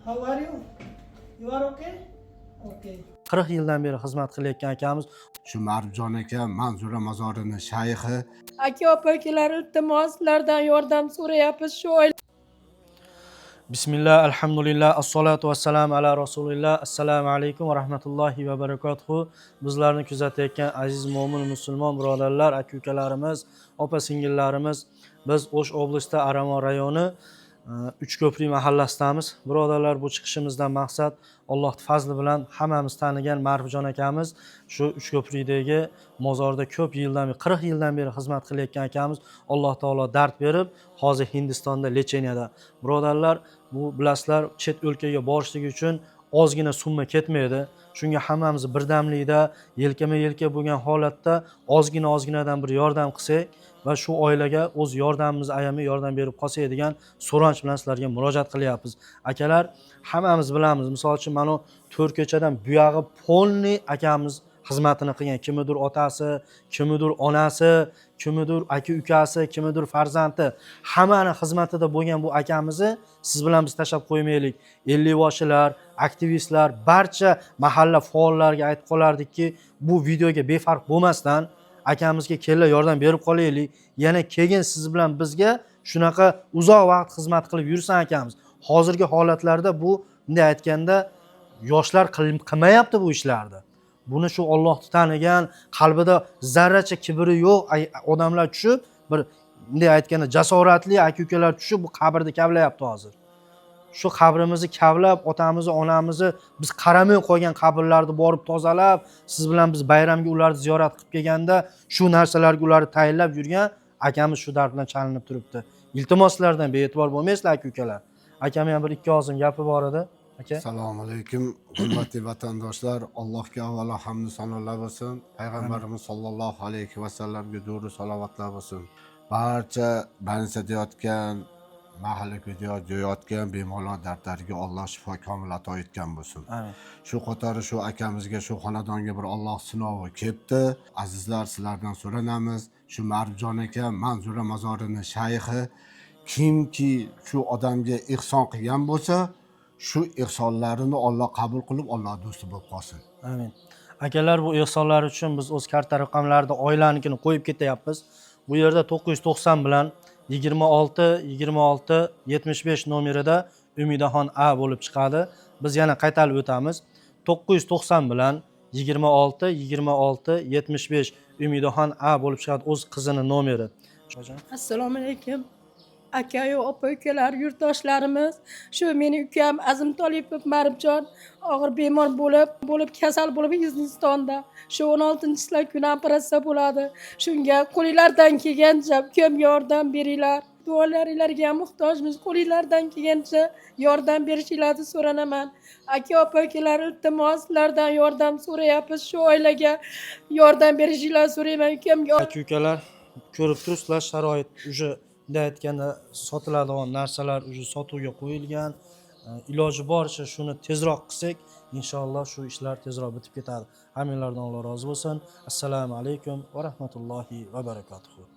How are you? You are okay? Okay. 40 yildan beri xizmat qilayotgan akamiz. Shu Ma'rifjon aka Manzura mozorining shayxi. Aka opa-ukalar iltimos sizlardan yordam so'rayapmiz shu Bismillah, alhamdulillah, assalatu vassalamu ala rasulillah. Assalomu alaykum va rahmatullohi va barakatuhu. Bizlarni kuzatayotgan aziz mo'min musulmon birodarlar, aka-ukalarimiz, opa-singillarimiz, biz O'sh oblasti Aramon rayoni Uchko'prik mahallasidamiz. Birodarlar, bu chiqishimizdan maqsad Alloh fazli bilan hammamiz tanigan Ma'rifjon akamiz shu Uchko'prikdagi mozorda ko'p yildan, 40 yildan beri xizmat qilayotgan akamiz Alloh taolo dard berib, hozir Hindistonda lecheniyada. Birodarlar, bu bilasizlar, chet o'lkaga borishlik uchun ozgina summa ketmaydi. Shunga hammamiz birdamlikda, yelkama-yelka bo'lgan holatda ozginadan bir yordam qilsak va shu oilaga o'z yordamimizni ayamay yordam berib qolsak degan so'ranch bilan sizlarga murojaat qilyapmiz. Akalar, hammamiz bilamiz. Misol uchun, mana to'rtko'chadan buyog'i polniy akamiz xizmatini qilgan. Kimidir otasi, kimidir onasi, kimidir aka-ukasi, kimidir farzandi, hammani xizmatida bo'lgan bu akamizni siz bilan biz tashlab qo'ymaylik. 50 yoshlar, aktivistlar, barcha mahalla faollariga aytib qolardikki, bu videoga befarq bo'lmasdan akamizga kelib yordam berib qolaylik. Yana keyin siz bilan bizga shunaqa uzoq vaqt xizmat qilib yursan akamiz. Hozirgi holatlarda bu bunday aytganda yoshlar qilmayapti bu ishlarni. Buni shu Allohni tanigan, qalbida zarracha kibri yo'q odamlar tushib, bir bunday aytganda jasoratli aka-ukalar tushib bu qabrni kavlayapti hozir. Shu qabrimizni kavlab, otamizni, onamizni biz qaramay qo'ygan qabrlarni borib tozalab, siz bilan biz bayramga ularni ziyorat qilib kelganda shu narsalarga ularni tayinlab yurgan akamiz shu dard bilan chalinib turibdi. Iltimoslardan bee'tibor bo'lmaysizlar aka-ukalar. Akam ham bir ikki og'zim gapi bor edi. Aka. Assalomu alaykum, hurmatli vatandoshlar. Allohga avvalo hamd sanolar bo'lsin. Payg'ambarimiz sollallohu alayhi va sallamga durud salovatlar bo'lsin. Barcha bansadayotgan, mahalla ko'rayotgan bemorlar dardlariga Alloh shifo komil ato etgan bo'lsin. Amin. Shu qatori shu akamizga, shu xonadonga bir Alloh sinovi kelibdi. Azizlar, sizlardan so'ranamiz. Shu Ma'rifjon aka Manzura mozorining shayxi kimki shu odamga ihson qilgan bo'lsa, shu ihsonlarini Alloh qabul qilib, Alloh do'sti bo'lib qolsin. Amin. Akalar, bu ihsonlar uchun biz o'z karta raqamlarida oilanikini qo'yib ketyapmiz. Bu yerda 990 bilan 26 75 nomerida Umidaxon A bo'lib chiqadi. Biz yana qaytarib o'tamiz. 990 bilan 26 75 Umidaxon A bo'lib chiqadi, o'z qizining nomeri. Assalomu alaykum. Aka-yu opa-ukalar, yurtdoshlarimiz, shu meni ukam Azim Tolipov Ma'rifjon og'ir bemor bo'lib kasal bo'lib Hindistonda. Shu 16-slar kuni operatsiya bo'ladi. Shunga qo'linglardan kelgancha ukam yordam beringlar. Duolaringlarga muhtojmiz. Qo'linglardan kelgancha yordam berishingizni so'ranaman. Aka-opa-ukalar, iltimos sizlardan yordam so'rayapmiz. Shu oilaga yordam berishingizni so'rayman. Ukamga Aka-ukalar, ko'rib turibsizlar, sharoit уже bunday aytganda sotiladigan narsalar уже sotuvga qo'yilgan. Iloji boricha shuni tezroq qilsak, inshaalloh shu ishlar tezroq bitib ketadi. Hammanglardan Alloh rozi bo'lsin. Assalomu alaykum va rahmatullohi va barakatuh.